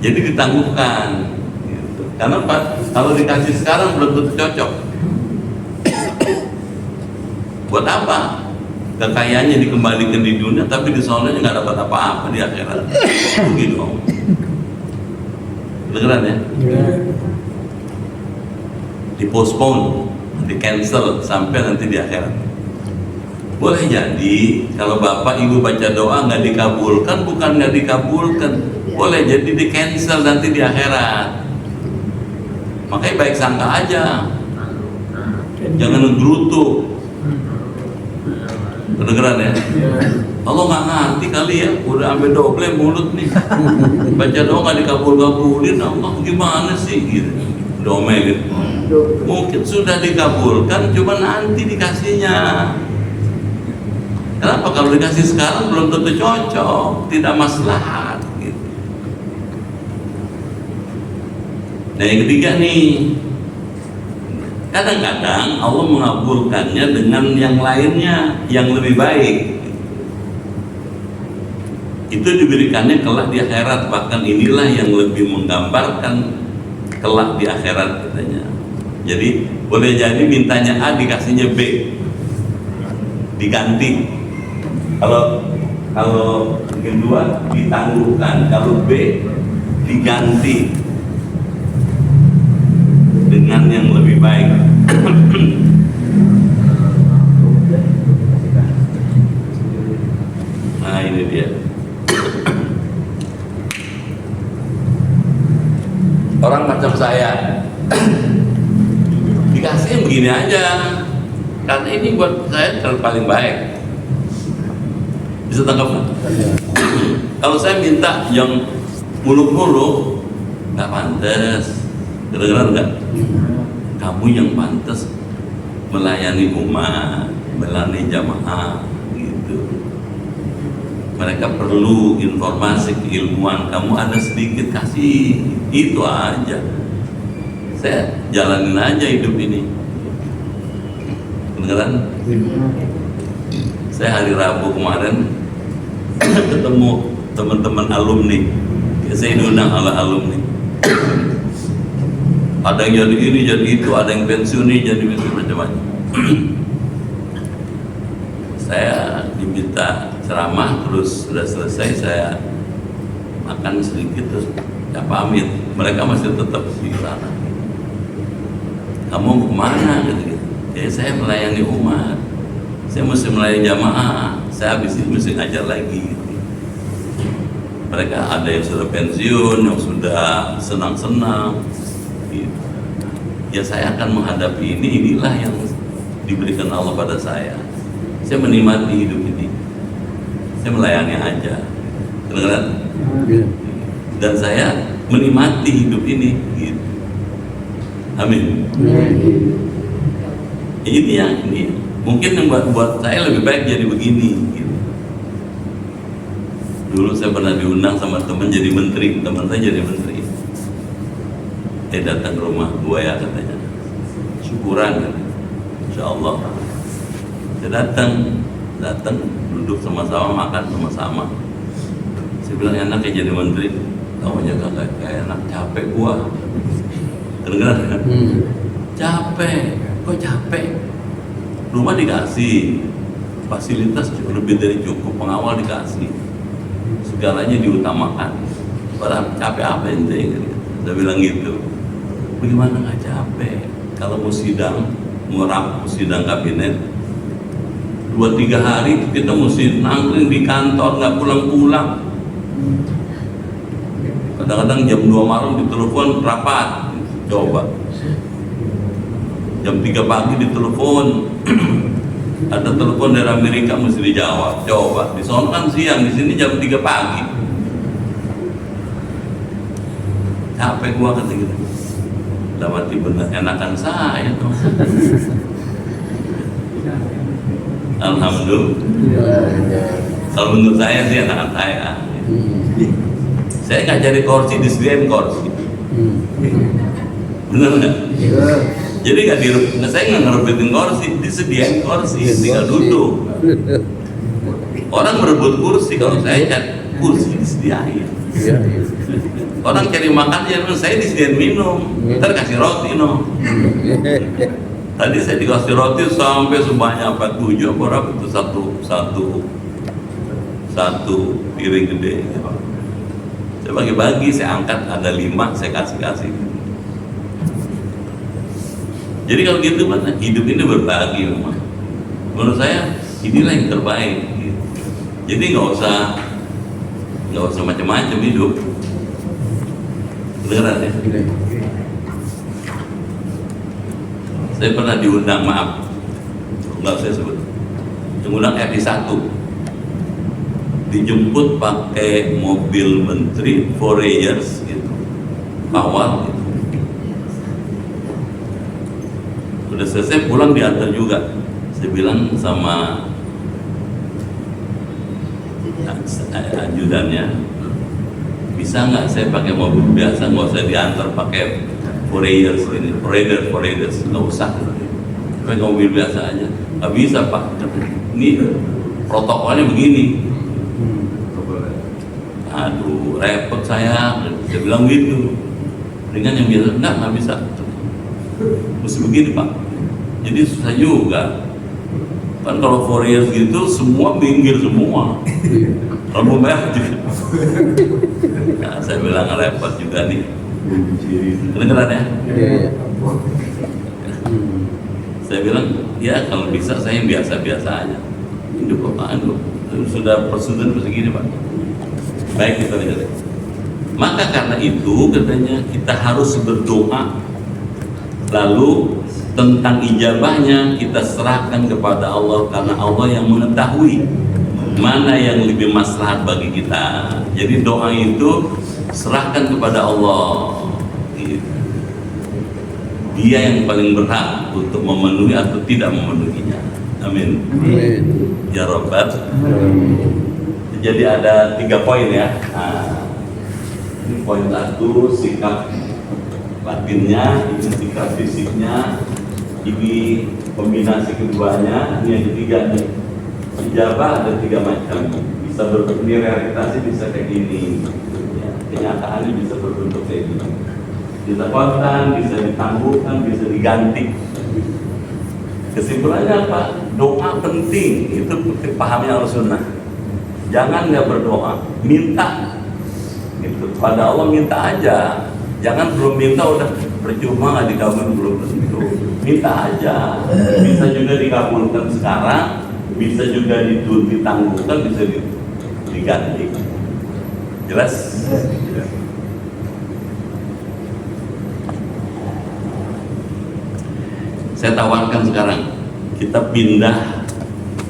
Jadi ditangguhkan. Karena kalau dikasih sekarang belum tentu cocok. Buat apa? Kekayaannya dikembalikan di dunia, tapi di sononya nggak dapat apa-apa di akhirat. Begitu dong. Beneran ya? Dipospon, di cancel sampai nanti di akhirat. Boleh jadi kalau bapak ibu baca doa nggak dikabulkan, bukan nggak dikabulkan, boleh jadi di cancel nanti di akhirat. Makanya baik sangka aja, jangan ngegerutu. Kedengeran ya? Allah nggak ngerti kali ya, udah sampai doble mulut nih. Baca doa nggak dikabul-kabulin, Allah gimana sih? Gitu. Domelin. Mungkin sudah dikabulkan, cuma nanti dikasihnya. Kenapa? Kalau dikasih sekarang belum tentu cocok, tidak maslahat. Gitu. Nah yang ketiga nih, kadang-kadang Allah mengabulkannya dengan yang lainnya yang lebih baik. Itu diberikannya kelak di akhirat, bahkan inilah yang lebih menggambarkan kelak di akhirat katanya. Jadi boleh jadi mintanya A dikasihnya B, diganti. Kalau kedua ditangguhkan, kalau B diganti dengan yang lebih baik. Nah ini dia. Orang macam saya dikasih yang begini aja, karena ini buat saya paling baik. Bisa tangkap nggak? Kalau saya minta yang muluk-muluk, nggak pantas. Kedengeran nggak? Kamu yang pantas melayani umat, melayani jamaah, gitu. Mereka perlu informasi keilmuan, kamu ada sedikit kasih, itu aja. Saya jalanin aja hidup ini. Kedengeran? Saya hari Rabu kemarin ketemu teman-teman alumni. Saya diundang oleh alumni. Ada yang jadi ini, jadi itu, ada yang pensiun ini, jadi itu macam-macam. Saya diminta ceramah, terus sudah selesai saya makan sedikit, terus saya pamit. Mereka masih tetap di sana. Kamu mau kemana? Gitu. Ya saya melayani umat, saya mesti melayani jamaah, saya habis ini mesti ngajar lagi. Gitu. Mereka ada yang sudah pensiun, yang sudah senang-senang. Ya saya akan menghadapi ini, inilah yang diberikan Allah pada saya. Saya menikmati hidup ini, saya melayani aja, kedengeran? Dan saya menikmati hidup ini, gitu. Amin. Ini yang ini mungkin yang buat saya lebih baik jadi begini. Gitu. Dulu saya pernah diundang sama teman jadi menteri, teman saya jadi menteri. Datang ke rumah gua ya katanya, syukuran kan, insya Allah. Saya datang duduk sama-sama, makan sama-sama. Saya bilang enaknya jadi menteri, tahunya kayak enak, capek gua. Kedengeran kan? Capek, kok capek? Rumah dikasih, fasilitas lebih dari cukup, pengawal dikasih, segalanya diutamakan. Padahal capek apa ente? Saya bilang gitu. bagaimana nggak capek? Kalau mau sidang kabinet 2-3 hari kita mesti nangkring di kantor, nggak pulang-pulang. Kadang-kadang jam 2 malam ditelepon rapat, coba. Jam 3 pagi ditelepon, ada telepon dari Amerika mesti dijawab, coba. Di sana kan siang, di sini jam 3 pagi. Capek gua kata gitu. Mati bener, enakan saya tuh. Alhamdulillah. Kalau menurut saya sih enakan saya. Saya nggak cari kursi, disediain kursi. Bener nggak? Jadi saya nggak ngerebutin kursi, disediain kursi, tinggal duduk. Orang merebut kursi, kalau saya cari kursi disediain. Orang cari makan ya, saya disediain minum, ntar kasih roti no. Tadi saya dikasih roti sampai sebanyak 47 berapa itu satu piring gede. Saya bagi-bagi, saya angkat ada 5, saya kasih. Jadi kalau gitu kan hidup ini berbagi memang. Menurut saya inilah yang terbaik. Jadi nggak usah macam-macam hidup. Beneran ya? Saya pernah diundang, maaf, nggak saya sebut, diundang RI 1, dijemput pakai mobil menteri 4 years gitu, kawal gitu. Udah selesai pulang diantar juga. Saya bilang sama ajudannya, bisa nggak saya pakai mobil biasa, nggak usah diantar pakai Foreigners ini, Foreigners, nggak usah, pakai mobil biasa aja. Nggak bisa Pak, ini protokolnya begini. Aduh, repot saya bilang gitu. Dengan yang biasa, nggak bisa, mesti begini Pak. Jadi susah juga. Kan kalau Foreigners gitu, semua pinggir semua. Lampu merah juga. Nah, saya bilang repot juga nih. Kedengeran ya? Saya bilang, ya kalau bisa saya yang biasa-biasa aja. Ini kok sudah prosedur begini Pak. Baik, kita lihat. Maka karena itu katanya kita harus berdoa. Lalu tentang ijabahnya kita serahkan kepada Allah, karena Allah yang mengetahui mana yang lebih maslahat bagi kita. Jadi doa itu serahkan kepada Allah. Dia yang paling berhak untuk memenuhi atau tidak memenuhinya. Amin. Ya Rabbal. Jadi ada 3 poin ya. Nah, ini poin 1, sikap batinnya, ini sikap fisiknya, ini kombinasi keduanya. Ini yang ketiga nih, ijabah ada 3 macam. Bisa berbentuk, ini realitasnya bisa kayak gini ya, kenyataannya bisa berbentuk kayak gini, bisa kontan, bisa ditangguhkan, bisa diganti. Kesimpulannya apa? Doa penting, itu pahamnya Al-Sunnah. Jangan nggak berdoa, minta gitu. Pada Allah minta aja. Jangan belum minta udah percuma nggak dikabulkan, belum tentu. Minta aja. Bisa juga dikabulkan sekarang, bisa juga ditangguhkan, bisa diganti. Jelas? Saya tawarkan sekarang kita pindah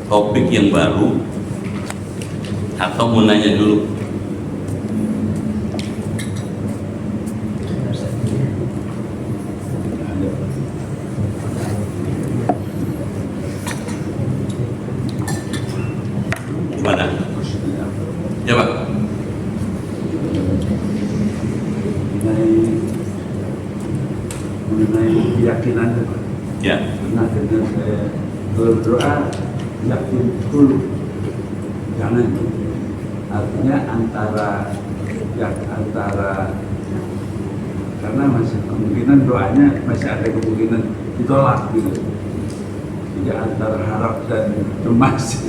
topik yang baru, atau mau nanya dulu? Gimana? Coba. Mengenai keyakinan, Ya. nah dengan saya berdoa yakin dulu, jangan. Artinya antara karena masih kemungkinan doanya masih ada kemungkinan ditolak gitu. Jadi antara harap dan cemas,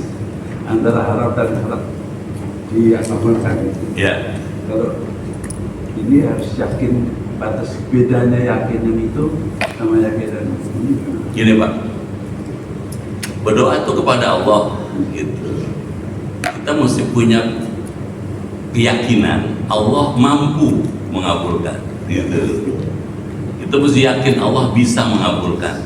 antara harap dan harap dikabulkan. Ya. Kalau ini harus yakin batas bedanya yakinan itu sama yakinan ini. Gini Pak, berdoa itu kepada Allah gitu. Kita mesti punya keyakinan Allah mampu mengabulkan gitu. Kita mesti yakin Allah bisa mengabulkan.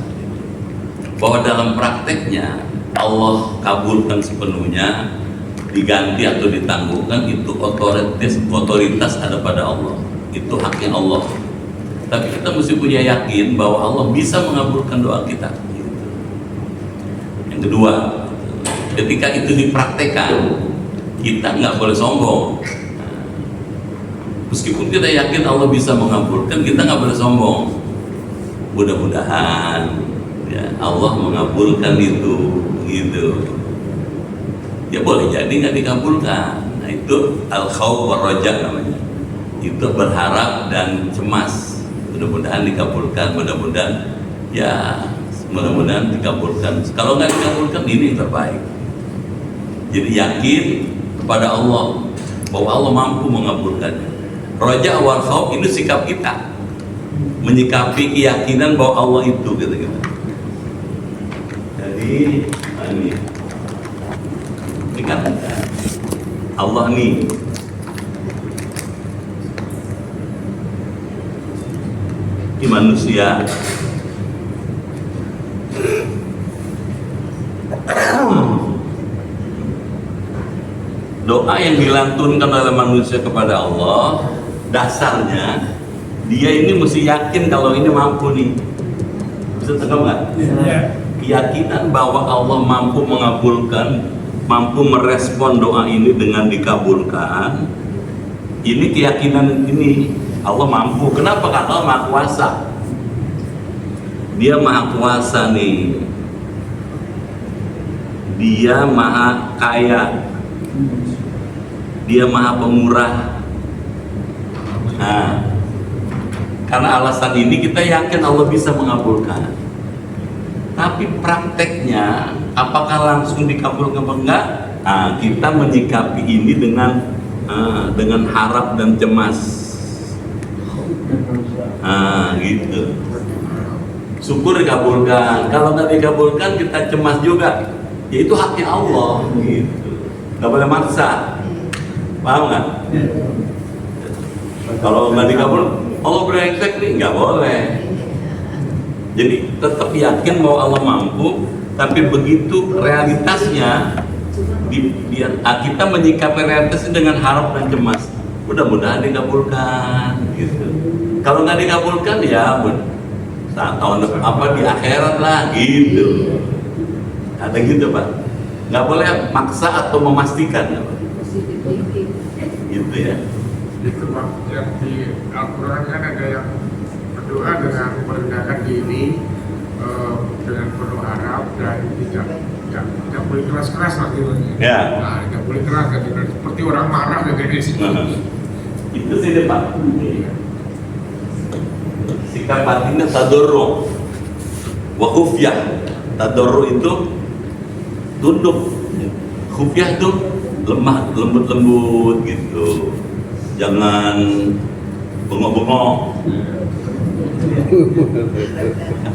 Bahwa dalam prakteknya Allah kabulkan sepenuhnya, diganti atau ditangguhkan, itu otoritas ada pada Allah, itu haknya Allah. Tapi kita mesti punya yakin bahwa Allah bisa mengabulkan doa kita gitu. Yang kedua, ketika itu dipraktekkan, kita nggak boleh sombong. Meskipun kita yakin Allah bisa mengabulkan, kita nggak boleh sombong. Mudah-mudahan ya Allah mengabulkan itu gitu. Ya boleh jadi nggak dikabulkan. Nah itu al-khawf war-raja namanya. Itu berharap dan cemas. Mudah-mudahan dikabulkan, mudah-mudahan dikabulkan. Kalau nggak dikabulkan, ini yang terbaik. Jadi yakin kepada Allah bahwa Allah mampu mengabulkannya. Raja wal khauf itu sikap kita, menyikapi keyakinan bahwa Allah itu gitu. Jadi ini kan Allah nih ini manusia doa yang dilantunkan oleh manusia kepada Allah, dasarnya dia ini mesti yakin kalau ini mampu nih. Bisa tangkap nggak? Keyakinan bahwa Allah mampu mengabulkan, mampu merespon doa ini dengan dikabulkan. Ini keyakinan ini Allah mampu. Kenapa? Karena Allah Maha Kuasa. Dia Maha Kuasa nih. Dia Maha Kaya. Dia Maha Pemurah. Nah, karena alasan ini kita yakin Allah bisa mengabulkan. Tapi prakteknya apakah langsung dikabulkan atau enggak? Nah, kita menyikapi ini dengan harap dan cemas. Gitu. Syukur dikabulkan. Kalau nggak dikabulkan kita cemas juga. Ya itu haknya Allah. Gitu. Nggak boleh maksa. Paham nggak? Kalau nggak dikabul, Allah brengsek nih, nggak boleh. Jadi tetap yakin bahwa Allah mampu, tapi begitu realitasnya, kita menyikapi realitasnya dengan harap dan cemas. Mudah-mudahan dikabulkan. Gitu. Kalau nggak dikabulkan ya tahun apa di akhirat lah gitu. Ada gitu Pak. Nggak boleh maksa atau memastikan. Gitu ya. Itu Pak, yang di Al-Quran kan ada yang berdoa dengan merendahkan diri, dengan penuh harap dan tidak boleh keras-keras lah gitu. Ya. Nah, tidak boleh keras kan, seperti orang marah gitu di sini. Itu sih Pak. Sikap batinnya tadarru wa khufyah. Tadarru itu tunduk, khufyah itu lemah, lembut-lembut gitu. Jangan bengok-bengok.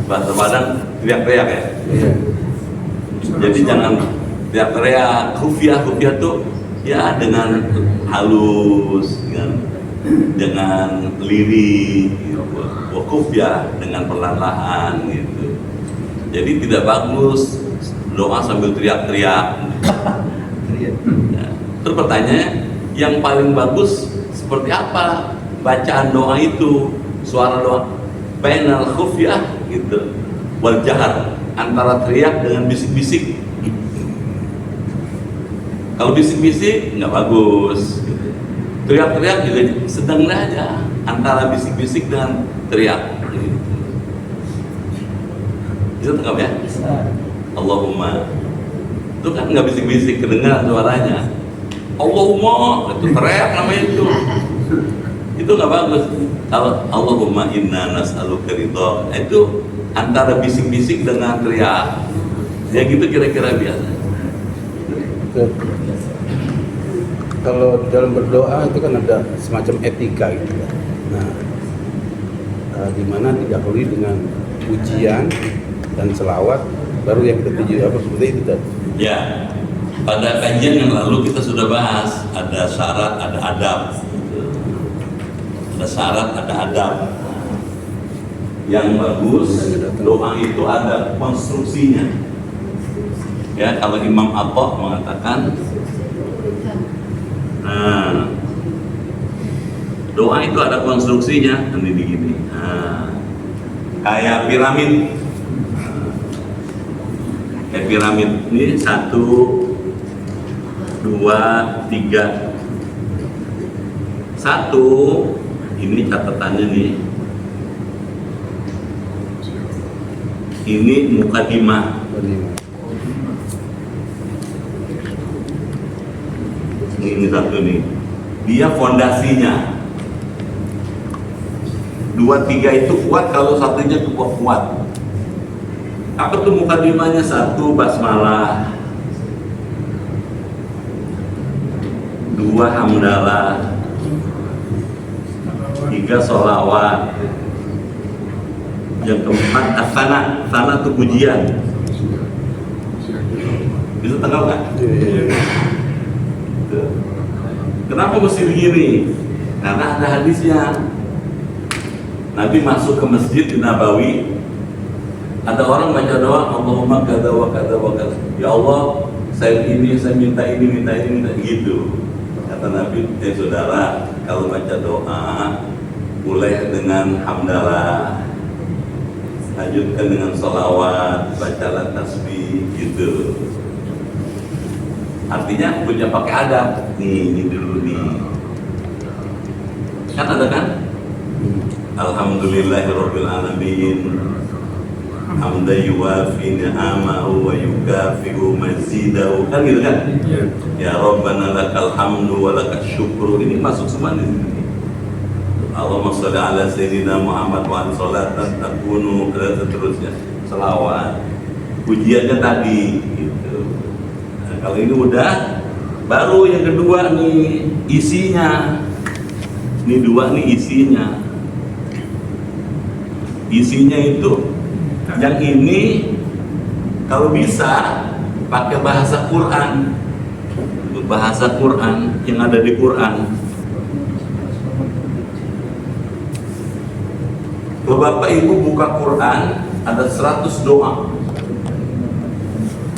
Bahasa Padang teriak-teriak ya. Jadi jangan teriak-teriak. Khufyah tuh ya dengan halus, dengan lirih, wakuf ya dengan perlahan-lahan gitu. Jadi tidak bagus doa sambil teriak-teriak. Nah, terus pertanyaannya, yang paling bagus seperti apa bacaan doa itu, suara doa? Bainal khufyah gitu, wal jahar, antara teriak dengan bisik-bisik. Kalau bisik-bisik nggak bagus. Teriak-teriak juga sedang aja, antara bisik-bisik dengan teriak. Bisa tangkap ya? Allahumma. Itu kan nggak bisik-bisik, kedengaran suaranya. Allahumma, itu teriak namanya itu. Itu nggak bagus. Kalau Allahumma inna nas'aluka ridha, itu antara bisik-bisik dengan teriak. Ya gitu kira-kira biasa. Kalau dalam berdoa itu kan ada semacam etika gitu ya. Nah, di mana didahului dengan pujian dan selawat, baru yang ketujuh apa seperti itu tadi. Ya, pada kajian yang lalu kita sudah bahas ada syarat, ada adab. Ada syarat, ada adab. Yang bagus doa itu ada konstruksinya. Ya, kalau Imam Atha mengatakan, nah, doa itu ada konstruksinya, ini begini. Nah, kayak piramid. Kayak piramid ini 1, 2, 3. 1 ini catatannya nih. Ini mukadimah. Ini 1 nih. Dia fondasinya. 2, 3 itu kuat kalau satunya kuat. Apa tuh mukadimahnya? 1 basmalah, 2 hamdalah, 3 sholawat, yang keempat asana. Sana tuh pujian. Bisa tanggal nggak? Kenapa mesti begini? Karena ada hadisnya. Nabi masuk ke masjid di Nabawi, ada orang baca doa, Allahumma kada wa kada wa kada. Ya Allah, saya minta ini, gitu. Kata Nabi, saudara, kalau baca doa, mulai dengan hamdalah, lanjutkan dengan sholawat, bacalah tasbih, gitu. Artinya punya pakai adab. Ini dulu nih. Kan ada kan? Alhamdulillahirabbil alamin. Hamdan yuwafi ni'amahu wa yukafi'u mazidahu. Kan gitu kan? Ya Rabbana lakal hamdu wa lakal syukru. Ini masuk semua di sini. Allahumma sholli ala sayyidina Muhammad wa salatan takunu dan seterusnya. Selawat. Pujiannya tadi gitu. Nah, kalau ini udah, baru yang kedua nih isinya. Ini 2 nih isinya. Isinya itu, yang ini kalau bisa pakai bahasa Quran yang ada di Quran. Kalau Bapak Ibu buka Quran, ada 100 doa.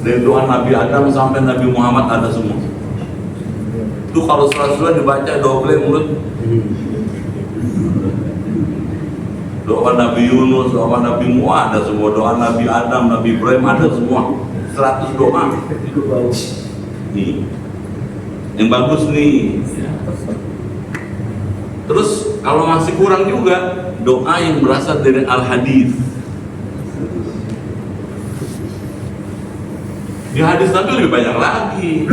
Dari doa Nabi Adam sampai Nabi Muhammad ada semua. Itu kalau 100 doa dibaca double mulut. Doa Nabi Yunus, doa Nabi Muhammad ada semua, doa Nabi Adam, Nabi Ibrahim ada semua. 100 doa. Nih, yang bagus nih. Terus kalau masih kurang juga, doa yang berasal dari Al-Hadis. Di hadis Nabi lebih banyak lagi.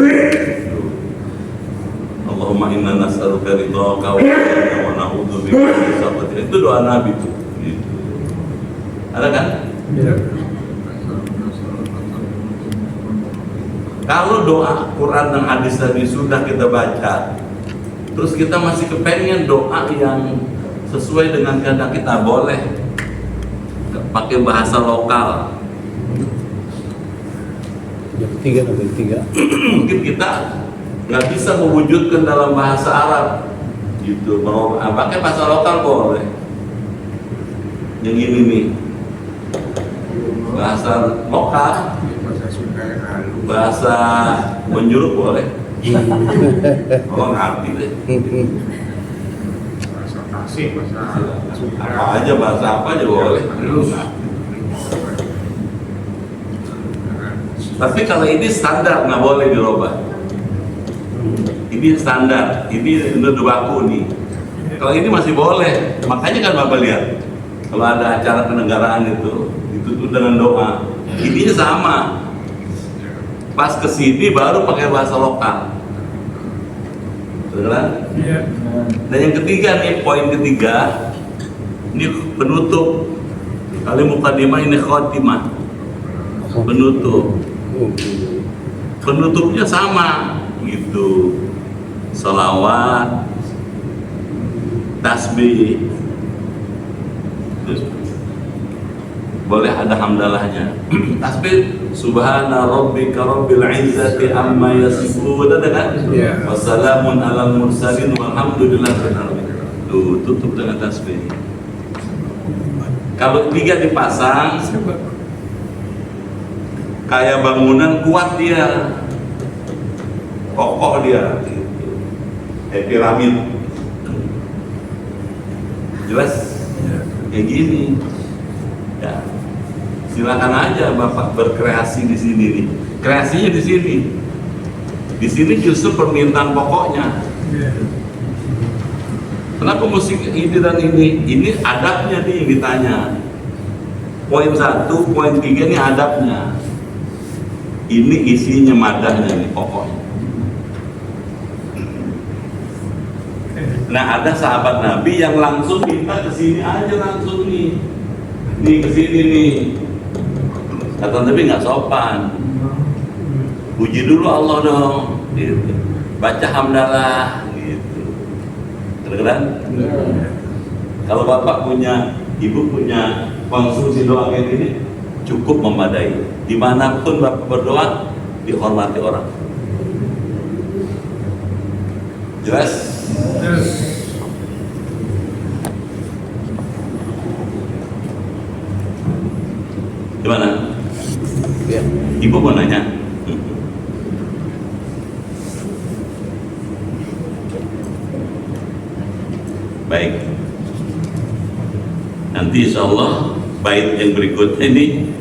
Allahumma inna nas'aluka ridhaka wa na'udzubika min sakhatika. Itu doa Nabi tuh. Gitu. Ada kan? Ya. Kalau doa Quran dan hadis tadi sudah kita baca, terus kita masih kepengen doa yang sesuai dengan kehendak kita, boleh pakai bahasa lokal. Yang ketiga. Mungkin kita nggak bisa mewujudkan dalam bahasa Arab, gitu. Pakai bahasa lokal boleh. Yang ini nih, bahasa lokal, bahasa menjuruk boleh. Oh ngerti deh. Bahasa Tasik, Apa aja, bahasa apa aja boleh. Tapi kalau ini standar, nggak boleh dirubah. Ini standar, ini udah baku nih. Kalau ini masih boleh, makanya kan Bapak lihat, kalau ada acara kenegaraan itu ditutup dengan doa. Ini sama. Pas kesini baru pakai bahasa lokal. Beneran? Iya. Dan yang ketiga nih, poin ketiga, ini penutup. Kali mukadimah, ini khotimah. Penutup. Penutupnya sama, gitu. Salawat, tasbih, Gitu. Boleh ada hamdalahnya. Tasbih subhana rabbika rabbil izzati amma yasifun, ada kan? Iya. Wassalamun alal mursalin walhamdulillahi rabbil alamin. Tuh, tutup dengan tasbih. Kalau 3 dipasang kayak bangunan, kuat dia, kokoh dia gitu. Kayak piramid. Jelas? Kayak gini. Ya. Silakan aja Bapak berkreasi di sini nih. Kreasinya di sini. Di sini justru permintaan pokoknya. Kenapa musik ini dan ini? Ini adabnya nih yang ditanya. Poin 1, poin 3 ini adabnya. Ini isinya madahnya nih pokoknya. Nah, ada sahabat Nabi yang langsung minta ke sini aja langsung nih. Nih ke sini nih. Kata Nabi nggak sopan. Puji dulu Allah dong. Gitu. Baca hamdalah gitu. Kedengeran? Kalau Bapak punya, Ibu punya konstruksi doa kayak gini, cukup memadai. Dimanapun Bapak berdoa, dihormati orang. Jelas? Gimana? Ya. Ibu mau nanya? Baik. Nanti insya Allah bait yang berikutnya ini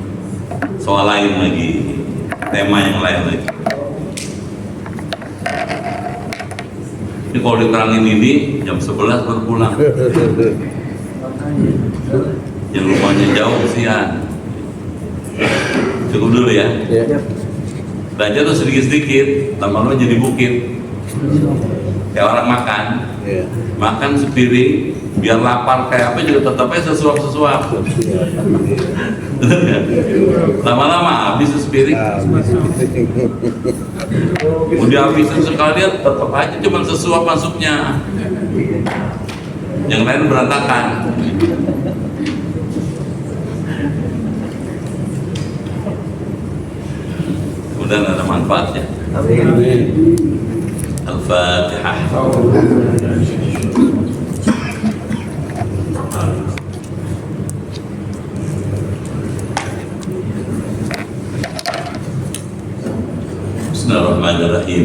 soal lain lagi, tema yang lain lagi. Ini kalau diterangin ini jam 11 baru pulang. Yang rumahnya jauh kesian. Cukup dulu ya. Ya. Belajar tuh sedikit-sedikit, lama-lama jadi bukit. Kayak orang makan. Ya. Makan sepiring, biar lapar kayak apa juga tetap aja sesuap-sesuap. Bener nggak? Lama-lama habis sepiring. Mau dihabisin sekalian tetap aja cuma sesuap masuknya. Yang lain berantakan. Kemudian ada manfaatnya. Al-Fatihah. Bismillahirrahmanirrahim.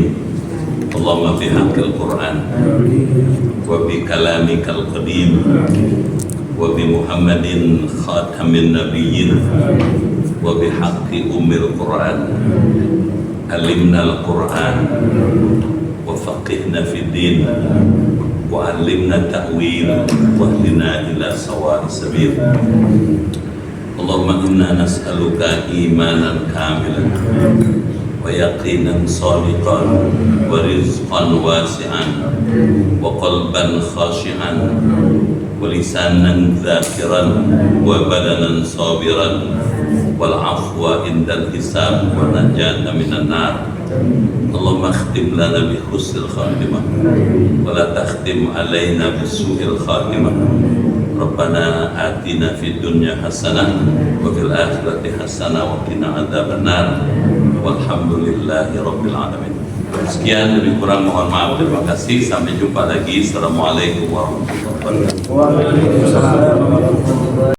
Allahumma fi haqqil Qur'an wa bi kalamikal qadim wa bi Muhammadin khatamin nabiyyin wa bi haqqi ummil Qur'an alimna al-Qur'an wa faqihna fi din wa alimna ta'wil wa hdina ila sawa'i sabil. Allahumma inna nas'aluka imanan kamilan wa yaqinan sadiqan wa rizqan wasi'an wa qalban khashi'an wa lisanan dzakiran wa badanan sabiran wal afwa indal hisab wa najata minan nar. Allahumma khtim lana bi husnil khatimah wa la takhtim alaina bi su'il khatimah. Rabbana atina fid dunya hasanah wa fil akhirati hasanah wa qina adzabannar. Walhamdulillahi rabbil alamin. Sekian, lebih kurang mohon maaf. Terima kasih. Sampai jumpa lagi. Assalamualaikum warahmatullahi wabarakatuh. Waalaikumsalam.